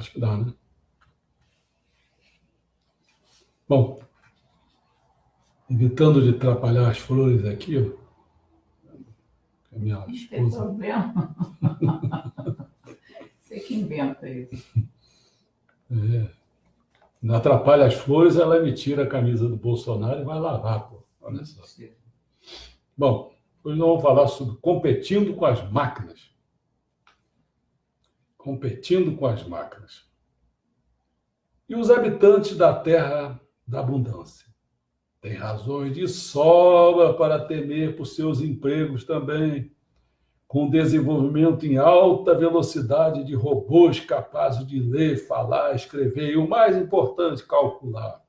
Acho que dá, né? Bom, evitando de atrapalhar as flores aqui, ó, que a minha Não tem esposa... problema. Você que inventa isso. Não atrapalha as flores, ela me tira a camisa do Bolsonaro e vai lavar, pô. Olha só. Bom, hoje nós vamos falar sobre competindo com as máquinas. Competindo com as máquinas. E os habitantes da terra da abundância têm razões de sobra para temer por seus empregos também, com desenvolvimento em alta velocidade de robôs capazes de ler, falar, escrever e, o mais importante, calcular.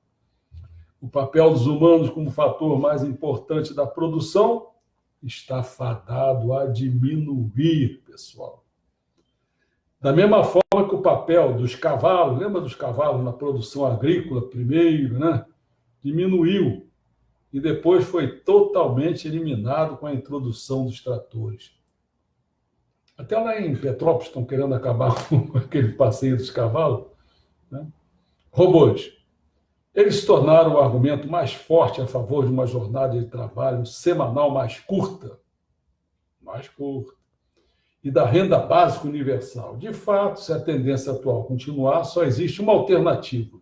O papel dos humanos como fator mais importante da produção está fadado a diminuir, pessoal. Da mesma forma que o papel dos cavalos, lembra dos cavalos na produção agrícola primeiro, né? Diminuiu e depois foi totalmente eliminado com a introdução dos tratores. Até lá em Petrópolis estão querendo acabar com aquele passeio dos cavalos, né? Robôs. Eles se tornaram o argumento mais forte a favor de uma jornada de trabalho semanal mais curta, e da renda básica universal. De fato, se a tendência atual continuar, só existe uma alternativa: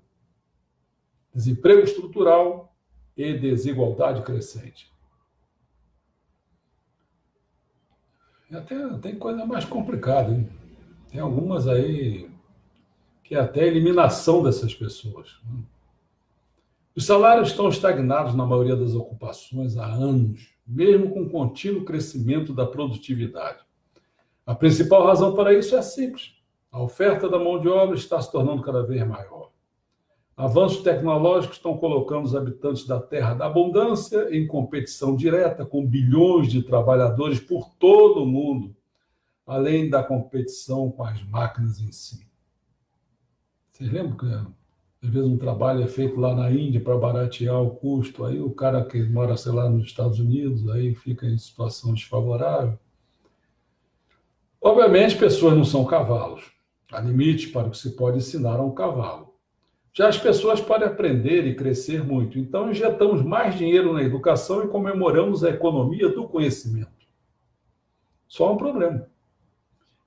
desemprego estrutural e desigualdade crescente. E até tem coisa mais complicada, hein? Tem algumas aí que é até a eliminação dessas pessoas. Os salários estão estagnados na maioria das ocupações há anos, mesmo com contínuo crescimento da produtividade. A principal razão para isso é simples: a oferta da mão de obra está se tornando cada vez maior. Avanços tecnológicos estão colocando os habitantes da terra da abundância em competição direta com bilhões de trabalhadores por todo o mundo, além da competição com as máquinas em si. Vocês lembram que às vezes um trabalho é feito lá na Índia para baratear o custo, aí o cara que mora, sei lá, nos Estados Unidos, aí fica em situação desfavorável. Obviamente, pessoas não são cavalos. Há limites para o que se pode ensinar a um cavalo. Já as pessoas podem aprender e crescer muito. Então, injetamos mais dinheiro na educação e comemoramos a economia do conhecimento. Só um problema.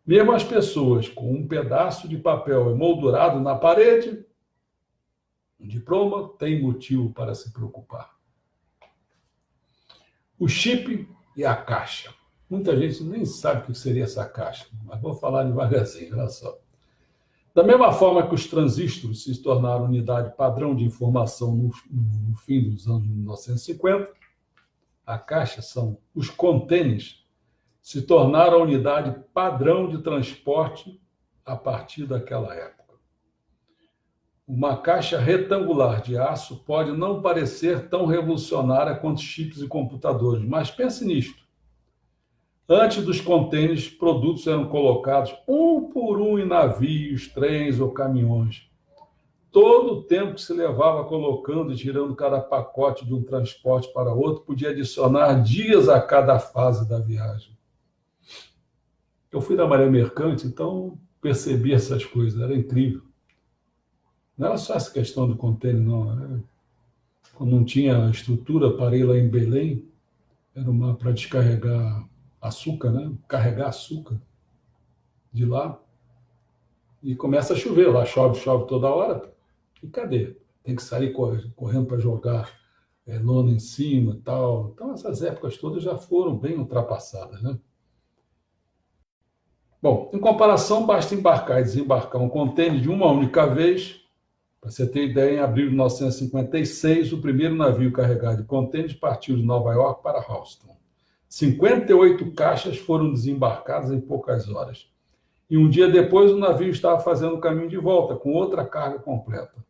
Mesmo as pessoas com um pedaço de papel emoldurado na parede, um diploma, têm motivo para se preocupar. O chip e a caixa. Muita gente nem sabe o que seria essa caixa, mas vou falar devagarzinho, olha só. Da mesma forma que os transistores se tornaram unidade padrão de informação no fim dos anos 1950, a caixa são os contêineres, se tornaram a unidade padrão de transporte a partir daquela época. Uma caixa retangular de aço pode não parecer tão revolucionária quanto chips e computadores, mas pense nisto. Antes dos contêineres, produtos eram colocados um por um em navios, trens ou caminhões. Todo o tempo que se levava colocando e tirando cada pacote de um transporte para outro podia adicionar dias a cada fase da viagem. Eu fui da Maré Mercante, então percebi essas coisas, era incrível. Não era só essa questão do contêiner, não. Quando não tinha estrutura para ir lá em Belém, era para descarregar açúcar, né? Carregar açúcar de lá. E começa a chover, lá chove toda hora. E cadê? Tem que sair correndo para jogar lona em cima e tal. Então, essas épocas todas já foram bem ultrapassadas, né? Bom, em comparação, basta embarcar e desembarcar um contêiner de uma única vez. Para você ter ideia, em abril de 1956, o primeiro navio carregado de contêineres partiu de Nova York para Houston. 58 caixas foram desembarcadas em poucas horas. E um dia depois, o navio estava fazendo o caminho de volta, com outra carga completa.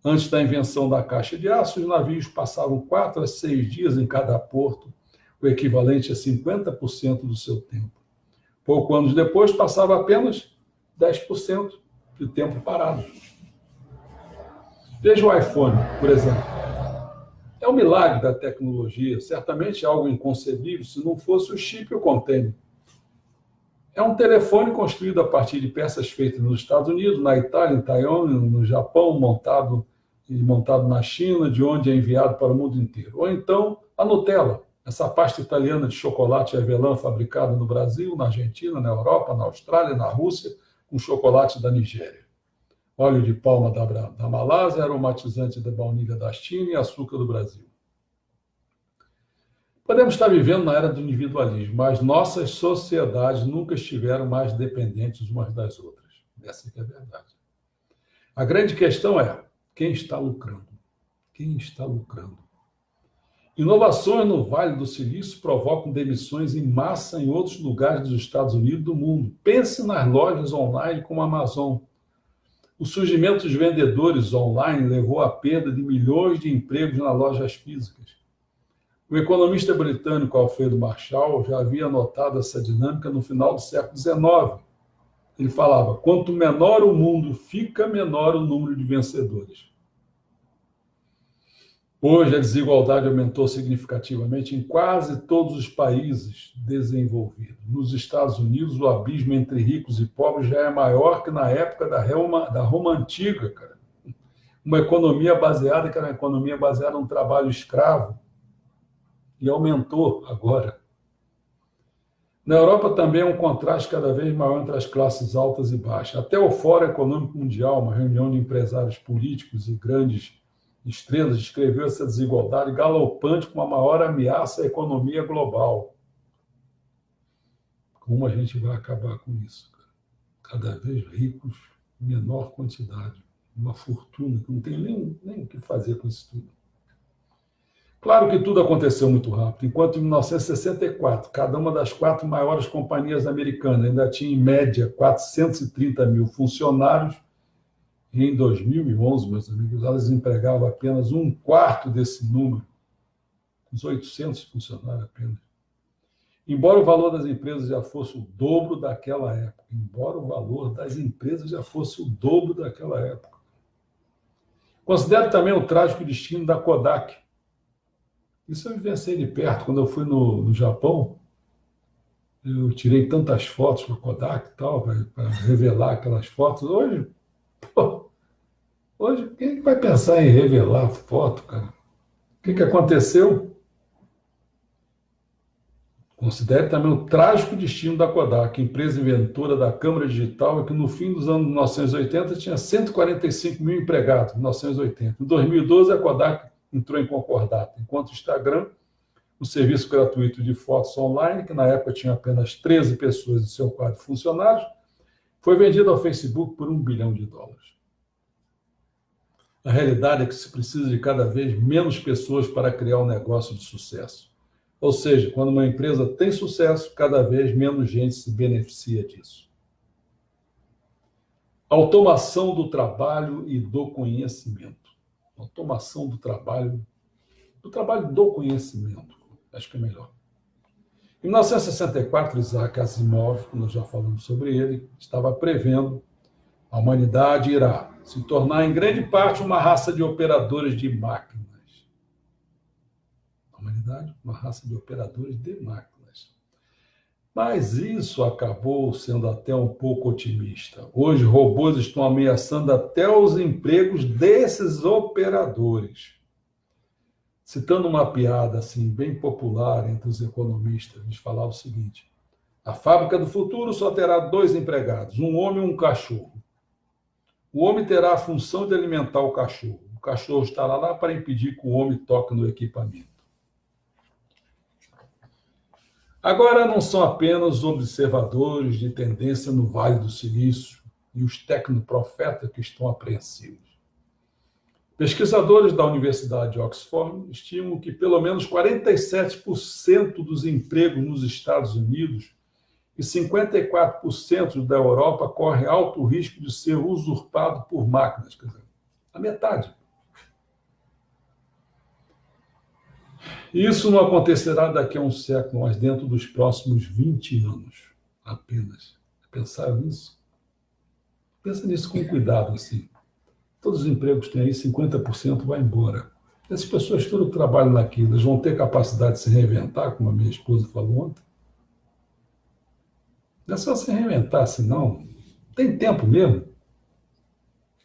Antes da invenção da caixa de aço, os navios passavam 4 a 6 dias em cada porto, o equivalente a 50% do seu tempo. Poucos anos depois, passava apenas 10% do tempo parado. Veja o iPhone, por exemplo. É um milagre da tecnologia, certamente algo inconcebível se não fosse o chip e o contêiner. É um telefone construído a partir de peças feitas nos Estados Unidos, na Itália, em Taiwan, no Japão, montado na China, de onde é enviado para o mundo inteiro. Ou então a Nutella, essa pasta italiana de chocolate e avelã fabricada no Brasil, na Argentina, na Europa, na Austrália, na Rússia, com chocolate da Nigéria. Óleo de palma da Malásia, aromatizante da baunilha da China e açúcar do Brasil. Podemos estar vivendo na era do individualismo, mas nossas sociedades nunca estiveram mais dependentes umas das outras. Essa é a verdade. A grande questão é, quem está lucrando? Quem está lucrando? Inovações no Vale do Silício provocam demissões em massa em outros lugares dos Estados Unidos e do mundo. Pense nas lojas online como a Amazon. O surgimento dos vendedores online levou à perda de milhões de empregos nas lojas físicas. O economista britânico Alfredo Marshall já havia notado essa dinâmica no final do século XIX. Ele falava, quanto menor o mundo fica, menor o número de vencedores. Hoje, a desigualdade aumentou significativamente em quase todos os países desenvolvidos. Nos Estados Unidos, o abismo entre ricos e pobres já é maior que na época da Roma Antiga, cara. Uma economia baseada, que era uma economia baseada no trabalho escravo, e aumentou agora. Na Europa também é um contraste cada vez maior entre as classes altas e baixas. Até o Fórum Econômico Mundial, uma reunião de empresários políticos e grandes estrelas, descreveu essa desigualdade galopante como a maior ameaça à economia global. Como a gente vai acabar com isso? Cada vez ricos, menor quantidade, uma fortuna, que não tem nem o que fazer com isso tudo. Claro que tudo aconteceu muito rápido. Enquanto em 1964, cada uma das 4 maiores companhias americanas ainda tinha, em média, 430 mil funcionários, e em 2011, meus amigos, elas empregavam apenas 1/4 desse número, uns 800 funcionários apenas. Embora o valor das empresas já fosse o dobro daquela época, Considero também o trágico destino da Kodak. Isso eu vivenciei de perto. Quando eu fui no Japão, eu tirei tantas fotos com a Kodak e tal, para revelar aquelas fotos. Hoje, quem vai pensar em revelar foto, cara? O que aconteceu? Considere também o trágico destino da Kodak, empresa inventora da câmera digital, que no fim dos anos 1980 tinha 145 mil empregados, 1980. Em 2012, a Kodak entrou em concordato, enquanto o Instagram, o serviço gratuito de fotos online, que na época tinha apenas 13 pessoas em seu quadro de funcionários, foi vendido ao Facebook por $1 bilhão. A realidade é que se precisa de cada vez menos pessoas para criar um negócio de sucesso. Ou seja, quando uma empresa tem sucesso, cada vez menos gente se beneficia disso. Automação do trabalho e do conhecimento. Automação do trabalho do conhecimento. Acho que é melhor. Em 1964, Isaac Asimov, nós já falamos sobre ele, estava prevendo a humanidade irá se tornar em grande parte uma raça de operadores de máquinas. A humanidade, uma raça de operadores de máquinas. Mas isso acabou sendo até um pouco otimista. Hoje, robôs estão ameaçando até os empregos desses operadores. Citando uma piada assim, bem popular entre os economistas, eles falavam o seguinte: a fábrica do futuro só terá 2 empregados, um homem e um cachorro. O homem terá a função de alimentar o cachorro. O cachorro estará lá para impedir que o homem toque no equipamento. Agora não são apenas observadores de tendência no Vale do Silício e os tecnoprofetas que estão apreensivos. Pesquisadores da Universidade de Oxford estimam que pelo menos 47% dos empregos nos Estados Unidos e 54% da Europa correm alto risco de ser usurpado por máquinas. Quer dizer, a metade. Isso não acontecerá daqui a um século, mas dentro dos próximos 20 anos apenas. Pensaram nisso? Pensa nisso com cuidado, assim. Todos os empregos que tem aí, 50% vai embora. Essas pessoas todas trabalham naquilo, eles vão ter capacidade de se reinventar, como a minha esposa falou ontem. Não é só se reinventar, assim, não. Tem tempo mesmo.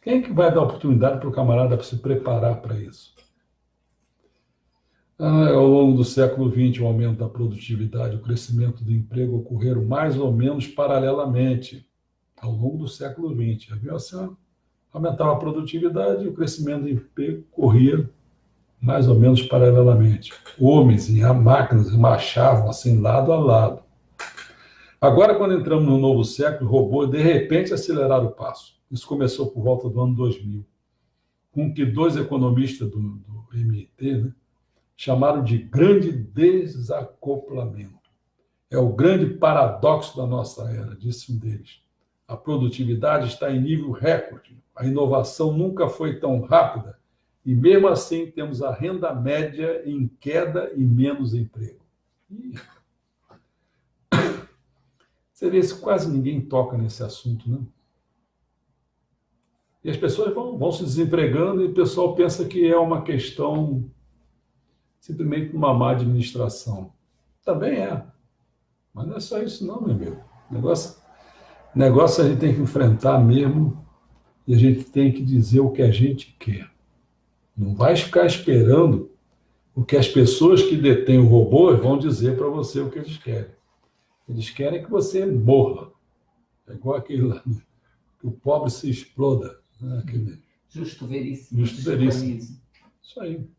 Quem é que vai dar oportunidade para o camarada para se preparar para isso? Ao longo do século XX, o aumento da produtividade e o crescimento do emprego ocorreram mais ou menos paralelamente ao longo do século XX. Havia assim, aumentava a produtividade e o crescimento do emprego corria mais ou menos paralelamente. Homens e máquinas marchavam assim lado a lado. Agora, quando entramos no novo século, robôs de repente aceleraram o passo. Isso começou por volta do ano 2000, com que dois economistas do MIT, né, chamaram de grande desacoplamento. É o grande paradoxo da nossa era, disse um deles. A produtividade está em nível recorde. A inovação nunca foi tão rápida e, mesmo assim, temos a renda média em queda e menos emprego. Você vê se quase ninguém toca nesse assunto, né? E as pessoas vão se desempregando e o pessoal pensa que é uma questão simplesmente uma má administração. Também é. Mas não é só isso não, meu amigo. Negócio a gente tem que enfrentar mesmo e a gente tem que dizer o que a gente quer. Não vai ficar esperando o que as pessoas que detêm o robô vão dizer para você o que eles querem. Eles querem que você morra. É igual aquele lá, que o pobre se exploda. Né? Aquele... Justo veríssimo. Justo veríssimo. Isso aí.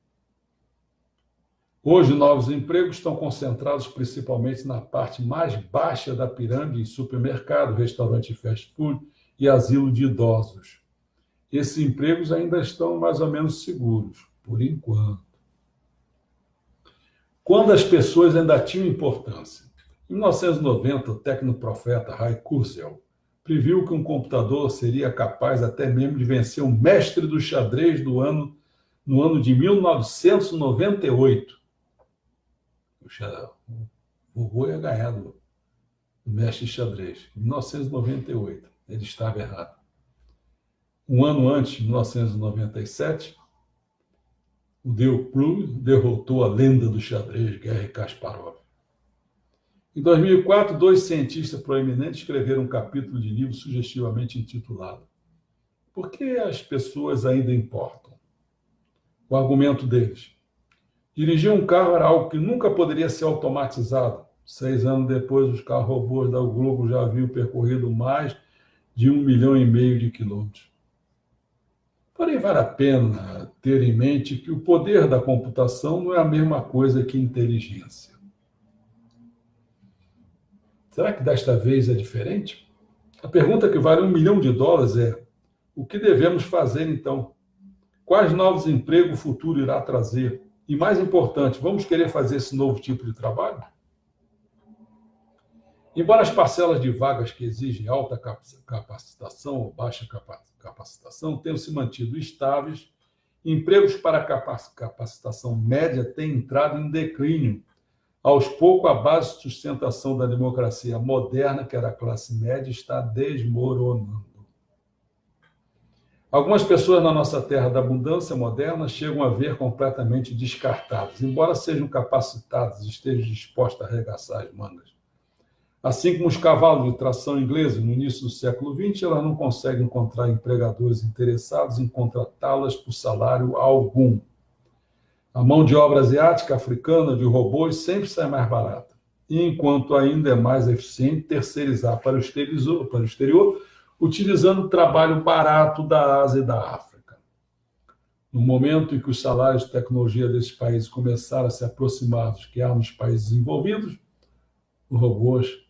Hoje, novos empregos estão concentrados principalmente na parte mais baixa da pirâmide, em supermercado, restaurante fast food e asilo de idosos. Esses empregos ainda estão mais ou menos seguros, por enquanto. Quando as pessoas ainda tinham importância. Em 1990, o tecnoprofeta Ray Kurzweil previu que um computador seria capaz até mesmo de vencer um mestre do xadrez no ano de 1998. O robô ia ganhar do mestre de xadrez. Em 1998. Ele estava errado. Um ano antes, em 1997, o Deep Blue derrotou a lenda do xadrez, Garry Kasparov. Em 2004, dois cientistas proeminentes escreveram um capítulo de livro sugestivamente intitulado Por que as pessoas ainda importam? O argumento deles: dirigir um carro era algo que nunca poderia ser automatizado. 6 anos depois, os carros robôs da Google já haviam percorrido mais de 1,5 milhão de quilômetros. Porém, vale a pena ter em mente que o poder da computação não é a mesma coisa que inteligência. Será que desta vez é diferente? A pergunta que vale $1 milhão é: o que devemos fazer então? Quais novos empregos o futuro irá trazer? E mais importante, vamos querer fazer esse novo tipo de trabalho? Embora as parcelas de vagas que exigem alta capacitação ou baixa capacitação tenham se mantido estáveis, empregos para capacitação média têm entrado em declínio. Aos poucos, a base de sustentação da democracia moderna, que era a classe média, está desmoronando. Algumas pessoas na nossa terra da abundância moderna chegam a ver completamente descartadas, embora sejam capacitadas e estejam dispostas a arregaçar as mangas. Assim como os cavalos de tração inglesa no início do século XX, elas não conseguem encontrar empregadores interessados em contratá-las por salário algum. A mão de obra asiática, africana, de robôs, sempre sai mais barata. E enquanto ainda é mais eficiente terceirizar para o exterior, utilizando o trabalho barato da Ásia e da África. No momento em que os salários de tecnologia desses países começaram a se aproximar dos que há nos países desenvolvidos, os robôs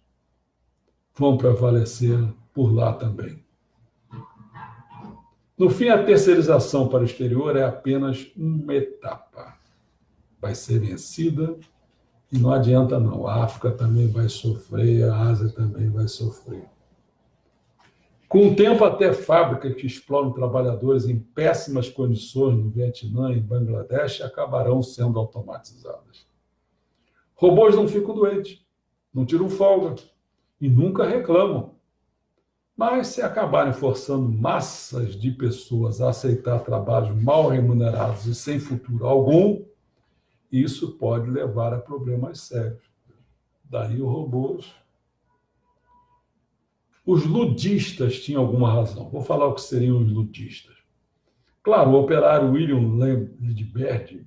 vão prevalecer por lá também. No fim, a terceirização para o exterior é apenas uma etapa. Vai ser vencida e não adianta não. A África também vai sofrer, a Ásia também vai sofrer. Com o tempo, até fábricas que exploram trabalhadores em péssimas condições no Vietnã e Bangladesh acabarão sendo automatizadas. Robôs não ficam doentes, não tiram folga e nunca reclamam. Mas se acabarem forçando massas de pessoas a aceitar trabalhos mal remunerados e sem futuro algum, isso pode levar a problemas sérios. Daí os robôs Os ludistas tinham alguma razão. Vou falar o que seriam os ludistas. Claro, o operário William Lamberth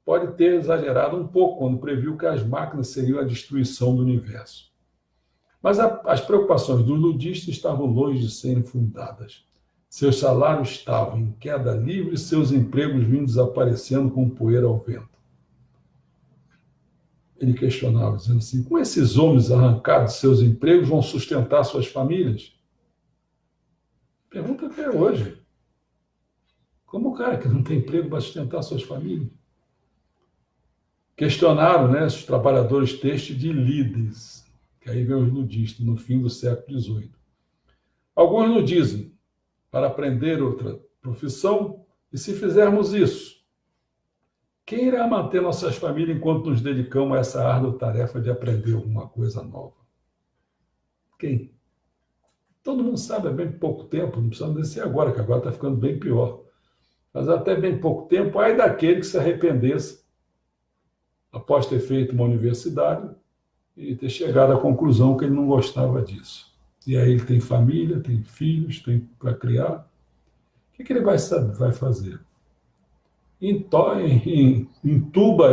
pode ter exagerado um pouco quando previu que as máquinas seriam a destruição do universo. Mas as preocupações dos ludistas estavam longe de serem fundadas. Seus salários estavam em queda livre e seus empregos vinham desaparecendo como poeira ao vento. Ele questionava, dizendo assim, como esses homens arrancados de seus empregos vão sustentar suas famílias? Pergunta até hoje. Como o cara que não tem emprego vai sustentar suas famílias? Questionaram, né, os trabalhadores têxteis de Leeds, que aí vem os ludistas, no fim do século XVIII. Alguns nos dizem, para aprender outra profissão, e se fizermos isso, quem irá manter nossas famílias enquanto nos dedicamos a essa árdua tarefa de aprender alguma coisa nova? Quem? Todo mundo sabe há bem pouco tempo, não precisa dizer agora, que agora está ficando bem pior. Mas até bem pouco tempo, ai daquele que se arrependesse após ter feito uma universidade e ter chegado à conclusão que ele não gostava disso. E aí ele tem família, tem filhos, tem para criar. O que ele vai fazer? Entuba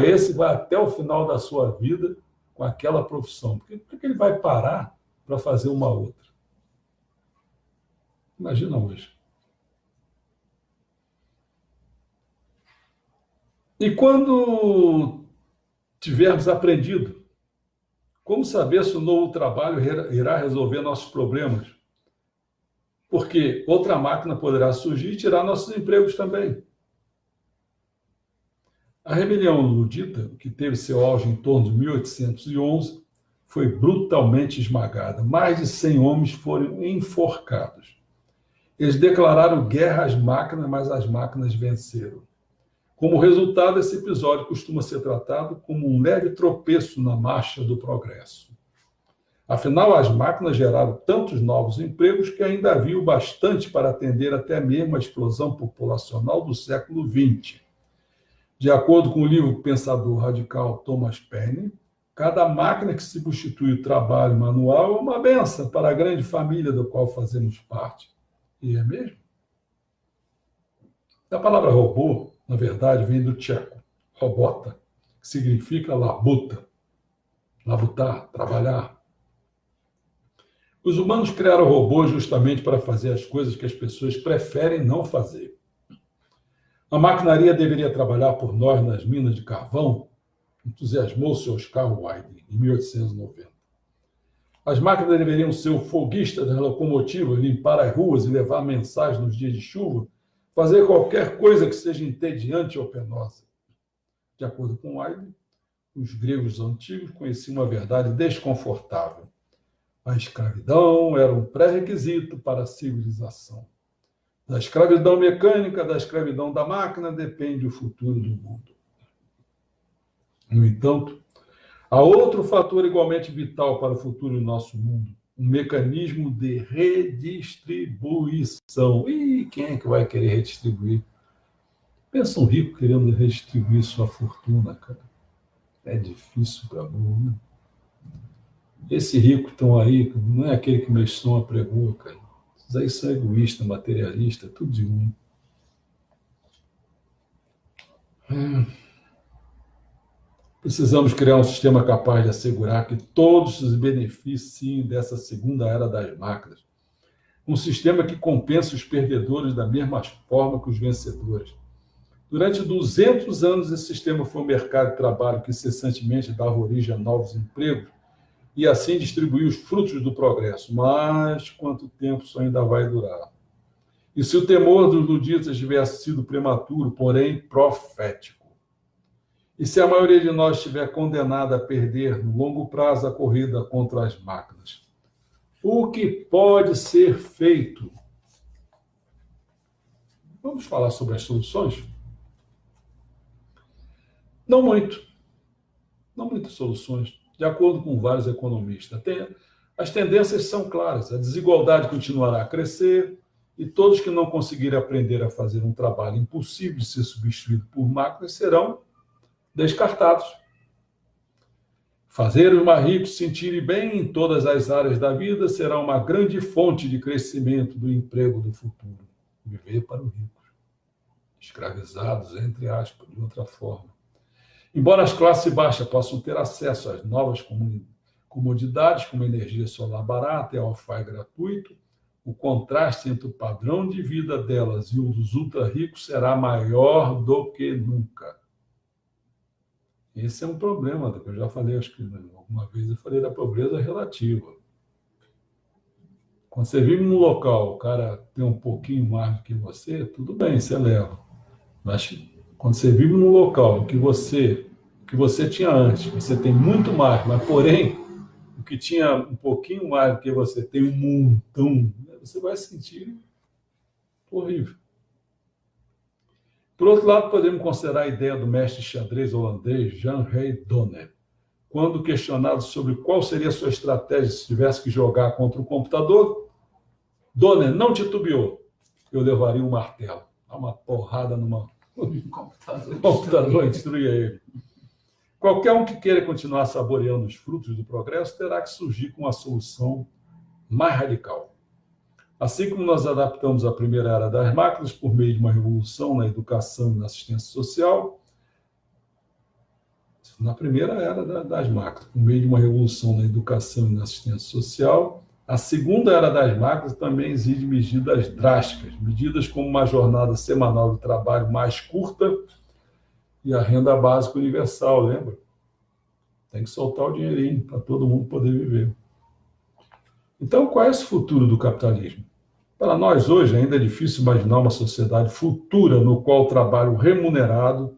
esse, vai até o final da sua vida com aquela profissão. Por que ele vai parar para fazer uma outra? Imagina hoje. E quando tivermos aprendido, como saber se o novo trabalho irá resolver nossos problemas? Porque outra máquina poderá surgir e tirar nossos empregos também. A rebelião ludita, que teve seu auge em torno de 1811, foi brutalmente esmagada. Mais de 100 homens foram enforcados. Eles declararam guerra às máquinas, mas as máquinas venceram. Como resultado, esse episódio costuma ser tratado como um leve tropeço na marcha do progresso. Afinal, as máquinas geraram tantos novos empregos que ainda havia o bastante para atender até mesmo a explosão populacional do século XX. De acordo com o livro pensador radical Thomas Paine, cada máquina que substitui o trabalho manual é uma benção para a grande família da qual fazemos parte. E é mesmo? A palavra robô, na verdade, vem do tcheco, robota, que significa labuta, labutar, trabalhar. Os humanos criaram robôs justamente para fazer as coisas que as pessoas preferem não fazer. A maquinaria deveria trabalhar por nós nas minas de carvão, entusiasmou-se Oscar Wilde, em 1890. As máquinas deveriam ser o foguista das locomotivas, limpar as ruas e levar mensagens nos dias de chuva, fazer qualquer coisa que seja entediante ou penosa. De acordo com Wilde, os gregos antigos conheciam uma verdade desconfortável. A escravidão era um pré-requisito para a civilização. Da escravidão mecânica, da escravidão da máquina, depende o futuro do mundo. No entanto, há outro fator igualmente vital para o futuro do nosso mundo, um mecanismo de redistribuição. E quem é que vai querer redistribuir? Pensa um rico querendo redistribuir sua fortuna, cara. É difícil para burro, né? Esse rico que estão aí, não é aquele que meu som apregou, cara. Esses aí são egoístas, materialistas, tudo de um. Precisamos criar um sistema capaz de assegurar que todos se beneficiem dessa segunda era das máquinas. Um sistema que compensa os perdedores da mesma forma que os vencedores. Durante 200 anos, esse sistema foi um mercado de trabalho que incessantemente dava origem a novos empregos e assim distribuiu os frutos do progresso. Mas quanto tempo isso ainda vai durar? E se o temor dos luditas tivesse sido prematuro, porém profético? E se a maioria de nós estiver condenada a perder no longo prazo a corrida contra as máquinas? O que pode ser feito? Vamos falar sobre as soluções? Não muito. Não muitas soluções, de acordo com vários economistas. As tendências são claras. A desigualdade continuará a crescer e todos que não conseguirem aprender a fazer um trabalho impossível de ser substituído por máquinas serão descartados. Fazer os mais ricos se sentirem bem em todas as áreas da vida será uma grande fonte de crescimento do emprego do futuro. Viver para os ricos, escravizados, entre aspas, de outra forma. Embora as classes baixas possam ter acesso às novas comodidades, como energia solar barata e Wi-Fi gratuito, o contraste entre o padrão de vida delas e o dos ultra-ricos será maior do que nunca. Esse é um problema, que eu já falei, acho que alguma vez eu falei da pobreza relativa. Quando você vive num local, o cara tem um pouquinho mais do que você, tudo bem, você leva. Mas quando você vive num local que você tinha antes, você tem muito mais, mas porém, o que tinha um pouquinho mais do que você tem um montão, você vai sentir horrível. Por outro lado, podemos considerar a ideia do mestre xadrez holandês Jan-Hay Donner, quando questionado sobre qual seria a sua estratégia se tivesse que jogar contra o computador. Donner não titubeou. Eu levaria um martelo, dar uma porrada no computador e destruía ele. Qualquer um que queira continuar saboreando os frutos do progresso terá que surgir com uma solução mais radical. Assim como nós adaptamos a primeira era das máquinas por meio de uma revolução na educação e na assistência social, na primeira era das máquinas, por meio de uma revolução na educação e na assistência social, a segunda era das máquinas também exige medidas drásticas, medidas como uma jornada semanal de trabalho mais curta e a renda básica universal, lembra? Tem que soltar o dinheirinho para todo mundo poder viver. Então, qual é esse futuro do capitalismo? Para nós, hoje, ainda é difícil imaginar uma sociedade futura no qual o trabalho remunerado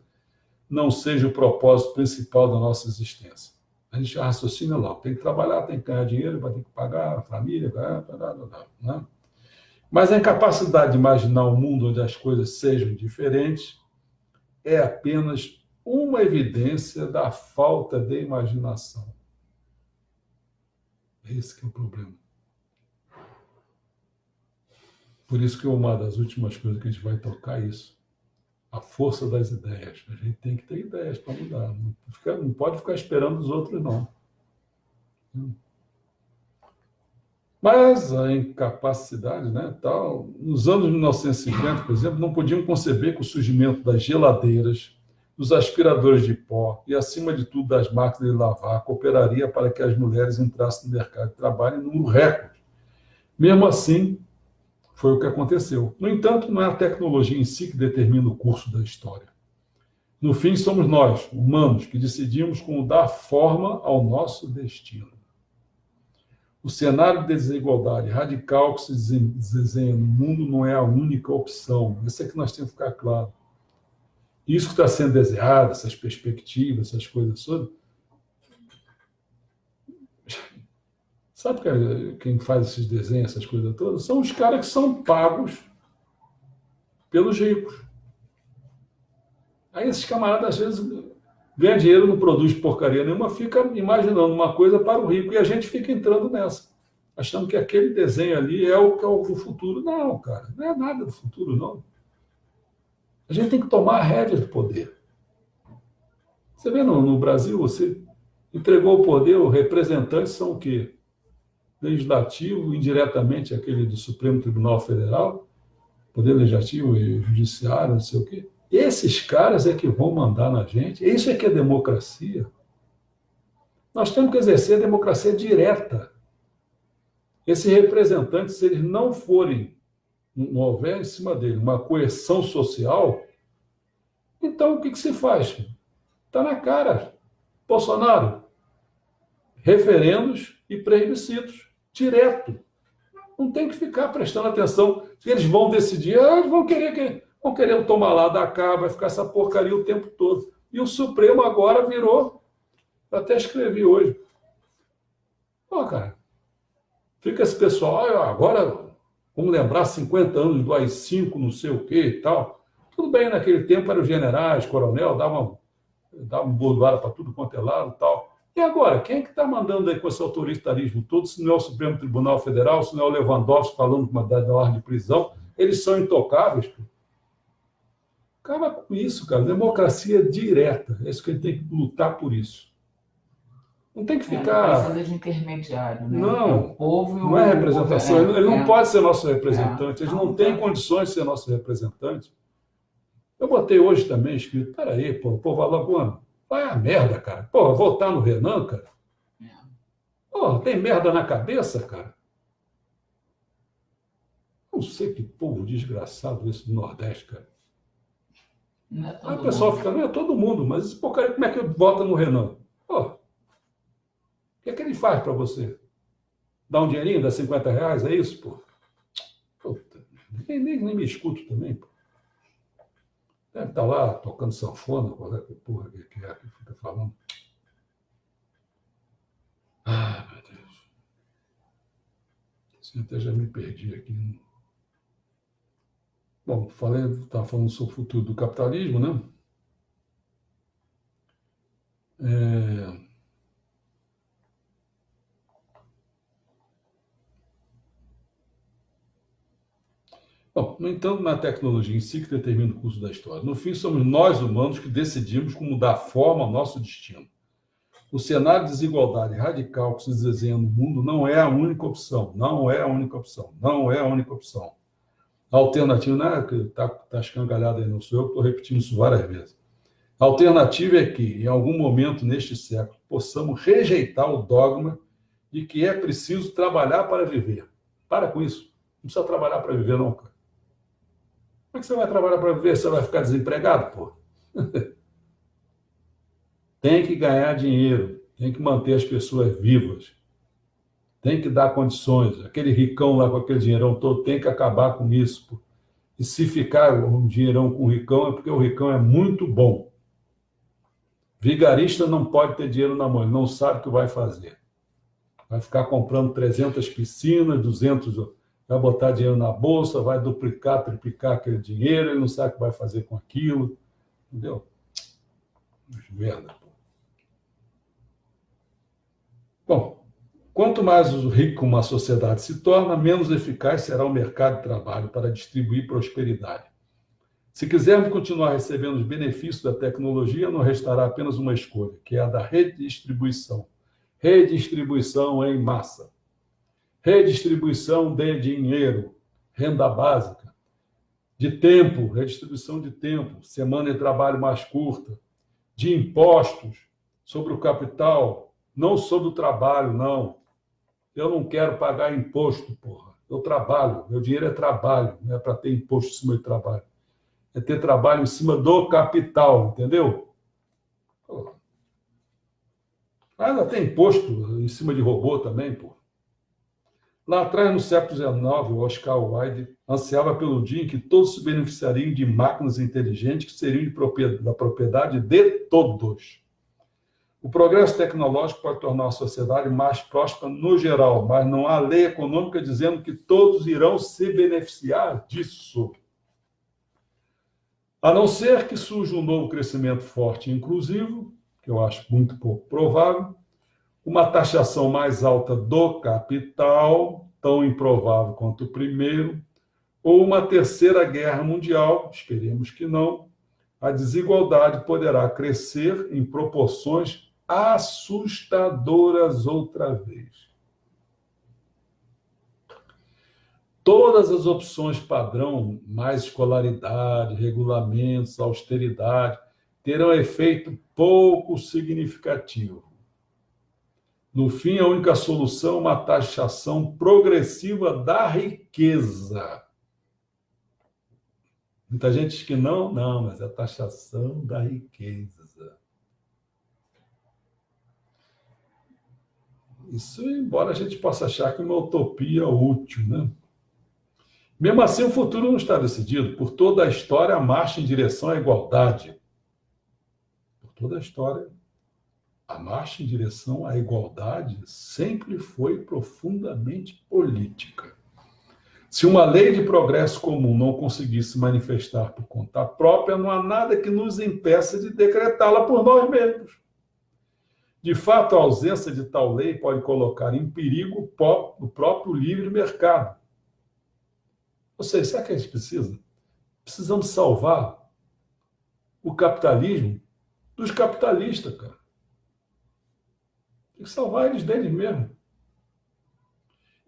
não seja o propósito principal da nossa existência. A gente raciocina lá, tem que trabalhar, tem que ganhar dinheiro, vai ter que pagar a família, né? Mas a incapacidade de imaginar um mundo onde as coisas sejam diferentes é apenas uma evidência da falta de imaginação. Esse que é o problema. Por isso que uma das últimas coisas que a gente vai tocar é isso. A força das ideias. A gente tem que ter ideias para mudar. Não pode ficar esperando os outros, não. Mas a incapacidade, né, tal, nos anos 1950, por exemplo, não podiam conceber que o surgimento das geladeiras, dos aspiradores de pó e, acima de tudo, das máquinas de lavar cooperaria para que as mulheres entrassem no mercado de trabalho em número recorde. Mesmo assim, foi o que aconteceu. No entanto, não é a tecnologia em si que determina o curso da história. No fim, somos nós, humanos, que decidimos como dar forma ao nosso destino. O cenário de desigualdade radical que se desenha no mundo não é a única opção. Isso é que nós temos que ficar claro. Isso que está sendo desenhado, essas perspectivas, essas coisas todas. Sabe quem faz esses desenhos, essas coisas todas? São os caras que são pagos pelos ricos. Aí esses camaradas, às vezes, ganham dinheiro, não produz porcaria nenhuma, fica imaginando uma coisa para o rico e a gente fica entrando nessa, achando que aquele desenho ali é o futuro. Não, cara, não é nada do futuro, não. A gente tem que tomar a rédea do poder. Você vê no Brasil, você entregou o poder, os representantes são o quê? Legislativo, indiretamente aquele do Supremo Tribunal Federal, Poder Legislativo e Judiciário, não sei o quê. Esses caras é que vão mandar na gente. Isso é que é democracia. Nós temos que exercer a democracia direta. Esses representantes, se eles não forem, não houver em cima dele uma coerção social, então o que se faz? Está na cara. Bolsonaro, referendos e plebiscitos, direto. Não tem que ficar prestando atenção. Eles vão decidir, eles vão querer tomar lá da cá, vai ficar essa porcaria o tempo todo. E o Supremo agora virou, eu até escrevi hoje. Pô, cara, fica esse pessoal, agora vamos lembrar 50 anos do AI-5, não sei o quê e tal. Tudo bem, naquele tempo eram os generais, coronel, dava um bordoada para tudo quanto é lado e tal. E agora, quem é que está mandando aí com esse autoritarismo todo, se não é o Supremo Tribunal Federal, se não é o Lewandowski falando da ordem de prisão? Eles são intocáveis. Acaba com isso, cara. Democracia direta. É isso que a gente tem que lutar por isso. Não tem que Não ficar. precisa de intermediário, né? É Não, o povo e não é o governo. representação. Ele não pode ser nosso representante. Eles Não, não não têm tá. condições de ser nosso representante. Eu botei hoje também escrito, peraí, pô, o povo alagoano, vai a merda, cara. Pô, votar no Renan, cara. É. Pô, tem merda na cabeça, cara. Não sei que povo desgraçado esse do Nordeste, cara. Não é Aí o todo pessoal mundo. fica, não é todo mundo, mas esse porcaria, como é que vota no Renan? Pô, o que é que ele faz para você? Dá um dinheirinho, dá R$ 50, é isso, pô? Puta, nem me escuto também, pô. Deve estar lá tocando sanfona, qual é que porra que é que fica falando. Ah, meu Deus. Assim, até já me perdi aqui. Bom, estava falando sobre o futuro do capitalismo, né? É, bom, no entanto, na tecnologia em si que determina o curso da história. No fim, somos nós humanos que decidimos como dar forma ao nosso destino. O cenário de desigualdade radical que se desenha no mundo não é a única opção, não é a única opção, não é a única opção. A alternativa, não é que está escangalhado aí, não sou eu que estou repetindo isso várias vezes. A alternativa é que, em algum momento neste século, possamos rejeitar o dogma de que é preciso trabalhar para viver. Para com isso. Não precisa trabalhar para viver, não, cara. Como é que você vai trabalhar para viver? Você vai ficar desempregado, pô? Tem que ganhar dinheiro, tem que manter as pessoas vivas, tem que dar condições. Aquele ricão lá com aquele dinheirão todo tem que acabar com isso, pô. E se ficar um dinheirão com o ricão é porque o ricão é muito bom. Vigarista não pode ter dinheiro na mão, ele não sabe o que vai fazer. Vai ficar comprando 300 piscinas, 200, vai botar dinheiro na bolsa, vai duplicar, triplicar aquele dinheiro, ele não sabe o que vai fazer com aquilo. Entendeu? Merda. Bom, quanto mais rico uma sociedade se torna, menos eficaz será o mercado de trabalho para distribuir prosperidade. Se quisermos continuar recebendo os benefícios da tecnologia, não restará apenas uma escolha, que é a da redistribuição. Redistribuição em massa. Redistribuição de dinheiro, renda básica, de tempo, redistribuição de tempo, semana de trabalho mais curta, de impostos sobre o capital, não sobre o trabalho, não. Eu não quero pagar imposto, porra. Eu trabalho, meu dinheiro é trabalho, não é para ter imposto em cima de trabalho. É ter trabalho em cima do capital, entendeu? Porra. Ainda tem imposto em cima de robô também, porra. Lá atrás, no século XIX, o Oscar Wilde ansiava pelo dia em que todos se beneficiariam de máquinas inteligentes que seriam da propriedade de todos. O progresso tecnológico pode tornar a sociedade mais próspera no geral, mas não há lei econômica dizendo que todos irão se beneficiar disso. A não ser que surja um novo crescimento forte e inclusivo, que eu acho muito pouco provável, uma taxação mais alta do capital, tão improvável quanto o primeiro, ou uma terceira guerra mundial, esperemos que não, a desigualdade poderá crescer em proporções assustadoras outra vez. Todas as opções padrão, mais escolaridade, regulamentos, austeridade, terão efeito pouco significativo. No fim, a única solução é uma taxação progressiva da riqueza. Muita gente diz que não, mas é a taxação da riqueza. Isso, embora a gente possa achar que é uma utopia útil, né? Mesmo assim, o futuro não está decidido. Por toda a história, a marcha em direção à igualdade. Por toda a história, a marcha em direção à igualdade sempre foi profundamente política. Se uma lei de progresso comum não conseguisse manifestar por conta própria, não há nada que nos impeça de decretá-la por nós mesmos. De fato, a ausência de tal lei pode colocar em perigo o próprio livre mercado. Ou seja, sabe o que a gente precisa? Precisamos salvar o capitalismo dos capitalistas, cara. Tem que salvar eles deles mesmo.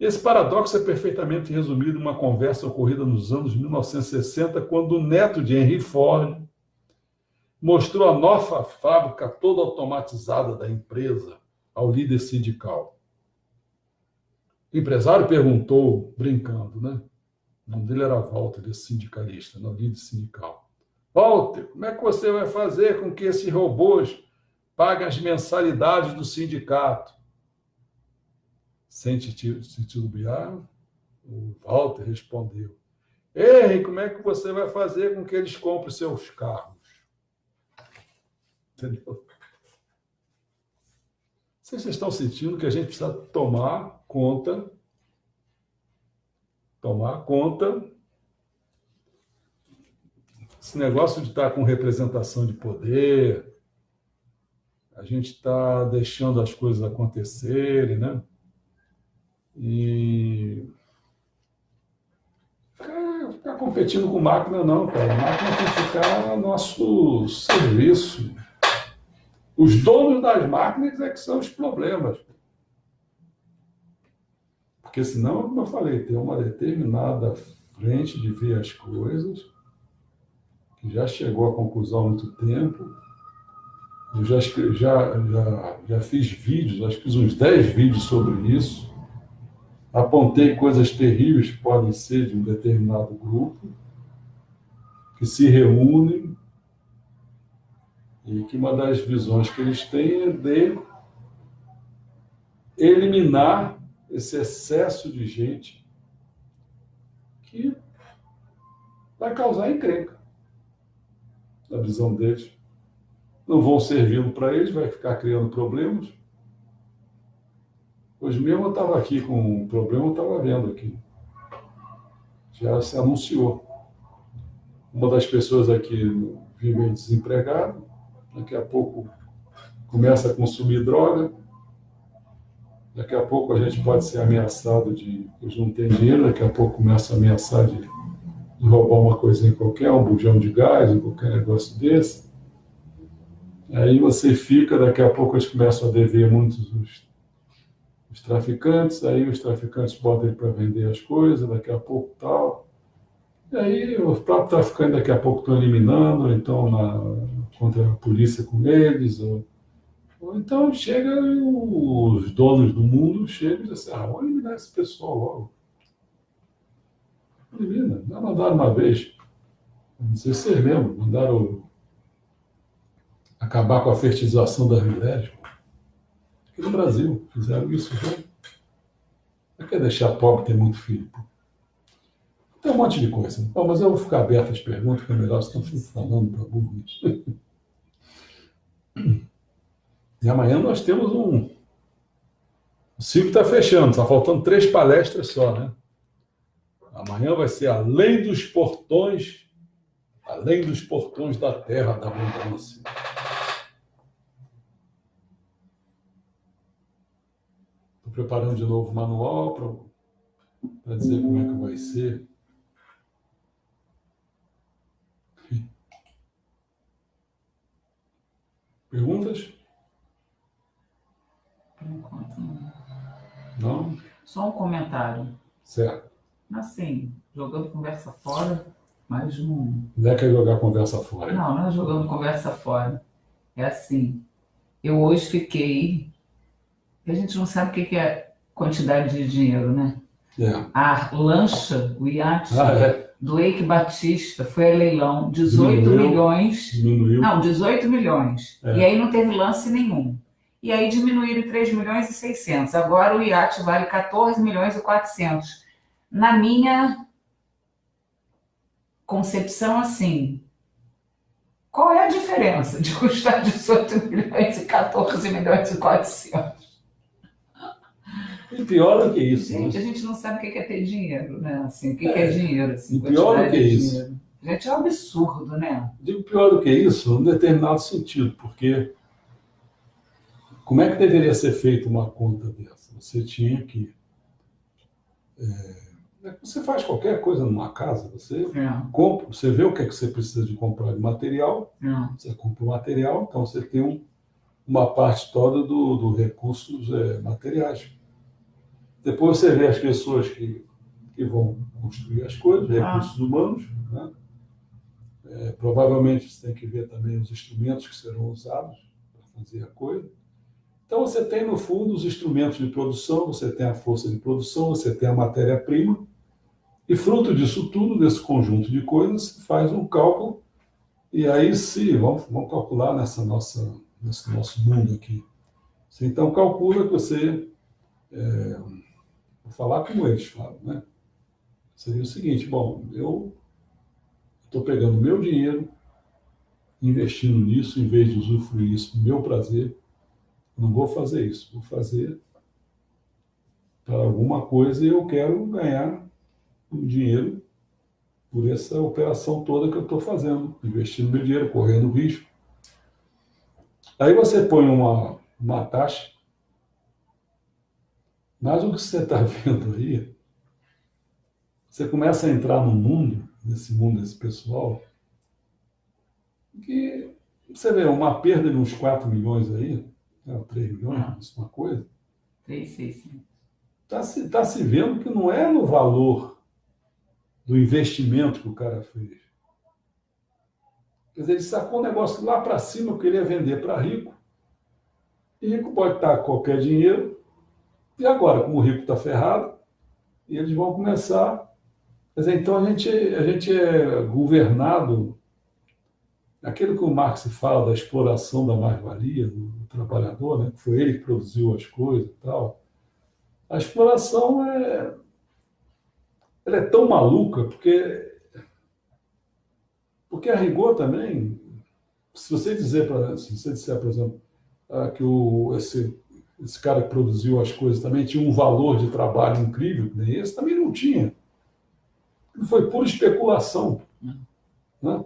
Esse paradoxo é perfeitamente resumido em uma conversa ocorrida nos anos 1960, quando o neto de Henry Ford mostrou a nova fábrica toda automatizada da empresa ao líder sindical. O empresário perguntou, brincando, né? O nome dele era Walter, esse sindicalista, não líder sindical. Walter, como é que você vai fazer com que esses robôs paguem as mensalidades do sindicato? Sem titubear, o Walter respondeu: Ei, como é que você vai fazer com que eles comprem seus carros? Entendeu? Vocês estão sentindo que a gente precisa tomar conta esse negócio de estar com representação de poder, a gente está deixando as coisas acontecerem, né? E ficar competindo com máquina, não, cara. A máquina tem que ficar no nosso serviço. Os donos das máquinas é que são os problemas. Porque senão, como eu falei, tem uma determinada frente de ver as coisas, que já chegou à conclusão há muito tempo. Eu já fiz vídeos, acho que fiz uns 10 vídeos sobre isso. Apontei coisas terríveis que podem ser de um determinado grupo, que se reúnem, e que uma das visões que eles têm é de eliminar esse excesso de gente que vai causar encrenca, na visão deles. Não vão servindo para eles, vai ficar criando problemas. Hoje mesmo eu estava aqui com um problema, eu estava vendo aqui. Já se anunciou. Uma das pessoas aqui vive desempregada, daqui a pouco começa a consumir droga, daqui a pouco a gente pode ser ameaçado de eles não têm dinheiro, daqui a pouco começa a ameaçar de roubar uma coisinha qualquer, um bujão de gás, ou qualquer negócio desse. Aí você fica, daqui a pouco eles começam a dever muitos os traficantes, aí os traficantes botam ele para vender as coisas, daqui a pouco tal. E aí os próprios traficantes daqui a pouco estão eliminando, então contra a polícia com eles, ou então chega os donos do mundo, chegam e dizem assim, vamos eliminar esse pessoal logo. Elimina, já mandaram uma vez, não sei se vocês lembram, mandaram acabar com a fertilização das mulheres. Aqui no Brasil, fizeram isso. Não quer deixar pobre ter muito filho. Tem um monte de coisa. Mas eu vou ficar aberto às perguntas, que é melhor, senão eu fico falando para burro. E amanhã nós temos o ciclo está fechando, está faltando 3 palestras só, né? Amanhã vai ser além dos portões da terra da abundância. Estou preparando de novo o manual para dizer como é que vai ser. Perguntas? Por enquanto, não. Não? Só um comentário. Certo. Assim, jogando conversa fora, mas não... Não é que é jogar conversa fora. Não é jogando conversa fora. É assim, eu hoje fiquei... A gente não sabe o que é quantidade de dinheiro, né? É. A lancha, o iate do Eike Batista foi a leilão, 18 Diminuiu. milhões. Diminuiu. Não, 18 milhões. E aí não teve lance nenhum. E aí diminuíram 3 milhões e 600. Agora o iate vale 14 milhões e 400. Na minha concepção, assim, qual é a diferença de custar 18 milhões e 14 milhões e 400? E pior do que isso. Gente, a gente não sabe o que é ter dinheiro, né? Assim, o que é dinheiro? Assim, e pior do que isso. Dinheiro. Gente, é um absurdo, né? Digo pior do que isso, num determinado sentido, porque como é que deveria ser feita uma conta dessa? Você tinha que... Você faz qualquer coisa numa casa, você compra, você vê o que é que você precisa de comprar de material, você compra o material, então você tem uma parte toda dos recursos materiais. Depois você vê as pessoas que vão construir as coisas, recursos humanos, né? Provavelmente você tem que ver também os instrumentos que serão usados para fazer a coisa. Então você tem, no fundo, os instrumentos de produção, você tem a força de produção, você tem a matéria-prima, e fruto disso tudo, desse conjunto de coisas, se faz um cálculo, e aí sim, vamos calcular nesse nosso mundo aqui. Você então calcula que você, vou falar como eles falam, né? Seria o seguinte: bom, eu estou pegando o meu dinheiro, investindo nisso, em vez de usufruir isso do meu prazer, não vou fazer isso, vou fazer para alguma coisa e eu quero ganhar um dinheiro por essa operação toda que eu estou fazendo, investindo meu dinheiro, correndo risco. Aí você põe uma taxa, mas o que você está vendo aí, você começa a entrar no mundo, nesse mundo desse pessoal, que você vê uma perda de uns 4 milhões aí, 3 milhões, uma coisa. 3,600. Tá se vendo que não é no valor do investimento que o cara fez. Quer dizer, ele sacou um negócio lá para cima, eu queria vender para rico, e rico pode estar com qualquer dinheiro, e agora, como o rico está ferrado, e eles vão começar. Quer dizer, então a gente é governado, aquilo que o Marx fala da exploração da mais-valia do trabalhador, né? Que foi ele que produziu as coisas e tal. A exploração ela é tão maluca, porque a rigor também, se você disser, por exemplo, que esse cara que produziu as coisas também tinha um valor de trabalho incrível, nem esse também não tinha. Foi pura especulação. Né?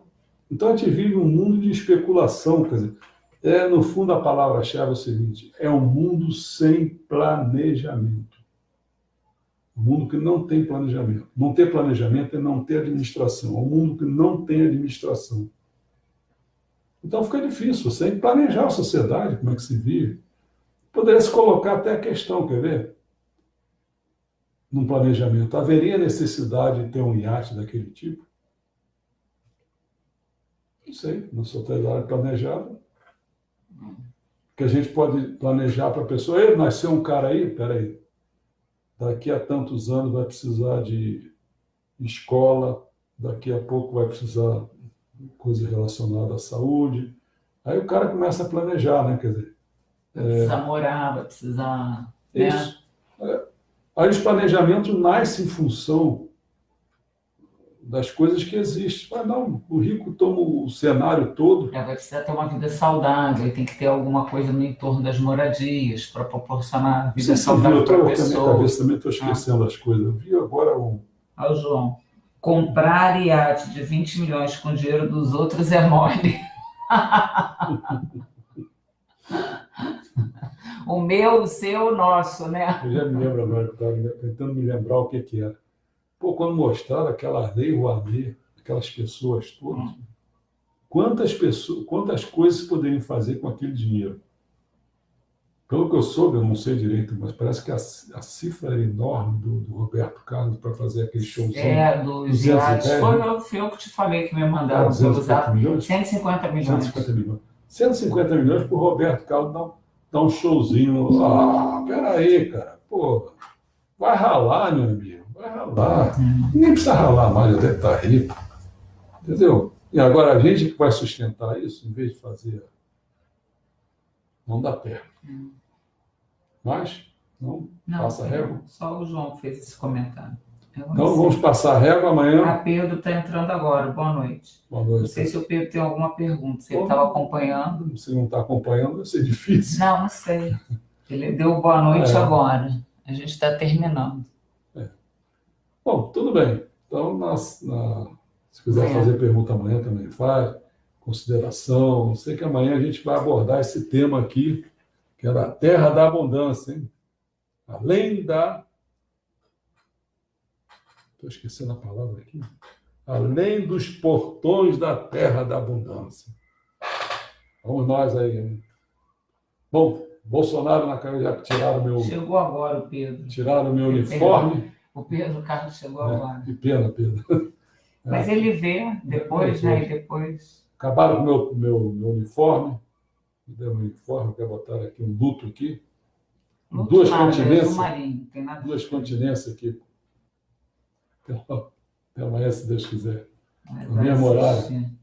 Então a gente vive um mundo de especulação, quer dizer, no fundo a palavra-chave é o seguinte: é um mundo sem planejamento. Um mundo que não tem planejamento. Não ter planejamento é não ter administração. É um mundo que não tem administração. Então fica difícil, você tem que planejar a sociedade, como é que se vive. Poderia se colocar até a questão, quer ver? Num planejamento, haveria necessidade de ter um iate daquele tipo? Não sei, na sociedade planejada. Que a gente pode planejar para a pessoa: nasceu um cara aí, peraí, daqui a tantos anos vai precisar de escola, daqui a pouco vai precisar de coisa relacionada à saúde. Aí o cara começa a planejar, né? Quer dizer, vai precisar morar, vai precisar... Isso. Né? Aí os planejamentos nascem em função das coisas que existem. Mas não, o rico toma o cenário todo. Vai precisar ter uma vida saudável, tem que ter alguma coisa no entorno das moradias para proporcionar vida saudável para a pessoa. Na minha cabeça também estou esquecendo as coisas. Eu vi agora Olha o João. Comprar iate de 20 milhões com dinheiro dos outros é mole. O meu, o seu, o nosso, né? Eu já me lembro agora, que eu estava tentando me lembrar o que era. Pô, quando mostraram aquela lei Rouanet, aquelas pessoas todas, quantas coisas poderiam fazer com aquele dinheiro? Pelo que eu soube, eu não sei direito, mas parece que a cifra era enorme do Roberto Carlos para fazer aquele showzinho. Dos iates. Foi eu que te falei que me mandaram para usar. 150 milhões. 150 milhões. 150 milhões para o Roberto Carlos dar um showzinho. Peraí, cara. Pô, vai ralar, meu amigo. Vai ralar. Nem precisa ralar mais, deve estar rico. Entendeu? E agora a gente que vai sustentar isso, em vez de fazer, não dá pé. Mas, não passa régua. Só o João fez esse comentário. Então vamos passar régua amanhã. A Pedro está entrando agora. Boa noite. Boa noite. Não sei se o Pedro tem alguma pergunta, se ele estava acompanhando. Se não está acompanhando, vai ser difícil. Não sei. Ele deu boa noite agora. A gente está terminando. Bom, tudo bem. Então, se quiser fazer pergunta amanhã, também faz. Consideração. Sei que amanhã a gente vai abordar esse tema aqui, que é da terra da abundância, hein? Além da... Estou esquecendo a palavra aqui. Além dos portões da terra da abundância. Vamos nós aí, hein? Bom, Bolsonaro na cara já Chegou agora o Pedro. Tiraram o meu uniforme. O Pedro Carlos chegou agora. Que pena, Pedro. Mas ele vê depois, né? E depois. Acabaram com o meu uniforme. Me deram um uniforme, quero botar aqui um luto aqui. Duas continências. Duas continências aqui. Até amanhã, se Deus quiser. Vai memorável. assistir.